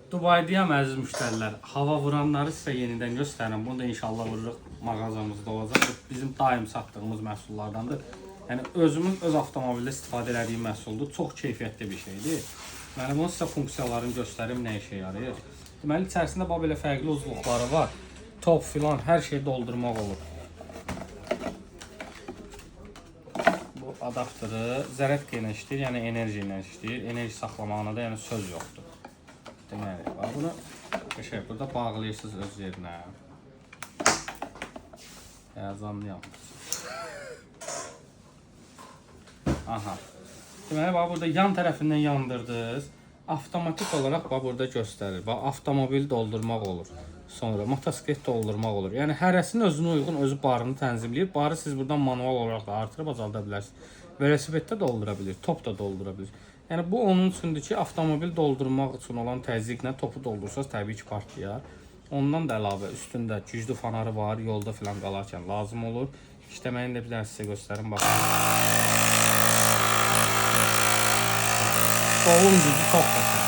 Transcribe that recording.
Dubaydayam əziz müştərilər. Hava vuranları sizə yenidən göstərirəm. Bunu da inşallah vururuq mağazamızda olacaq. Bizim daim satdığımız məhsullardandır. Yəni özümün öz avtomobildə istifadə etdiyim məhsuldur. Çox keyfiyyətli bir şeydir. Mənim onun sizə funksiyalarını göstərim, nə işə yarayır. Deməli içərisində belə fərqli uzluqları var. Top filan hər şeyi doldurmaq olur. Bu adaptörü zərət ilə işləyir, yəni enerji ilə işləyir. Enerji saxlamağına da yəni söz yoxdur. Deməli, bunu burada bağlayırsınız öz yerinə. Yazanlıyam. Aha. Deməli, burada yan tərəfindən yandırdınız. Avtomatik olaraq burada göstərir. Avtomobil doldurmaq olur. Sonra motosiklet doldurmaq olur. Yəni hərəsinin özünə uyğun özü barını tənzimləyir. Barı siz buradan manual olaraq da artırıb azalda bilərsiniz. Velosipeddə doldura bilir, top da doldura bilir. Yəni bu onun üçündür ki, avtomobil doldurmaq üçün olan təzyiqlə topu doldursanız təbii ki partlayar. Ondan da əlavə üstündə güclü fanarı var, yolda filan qalarkən lazım olur. İşləməyini də bir dənə sizə göstərim, baxın. Dolum gücü çox da.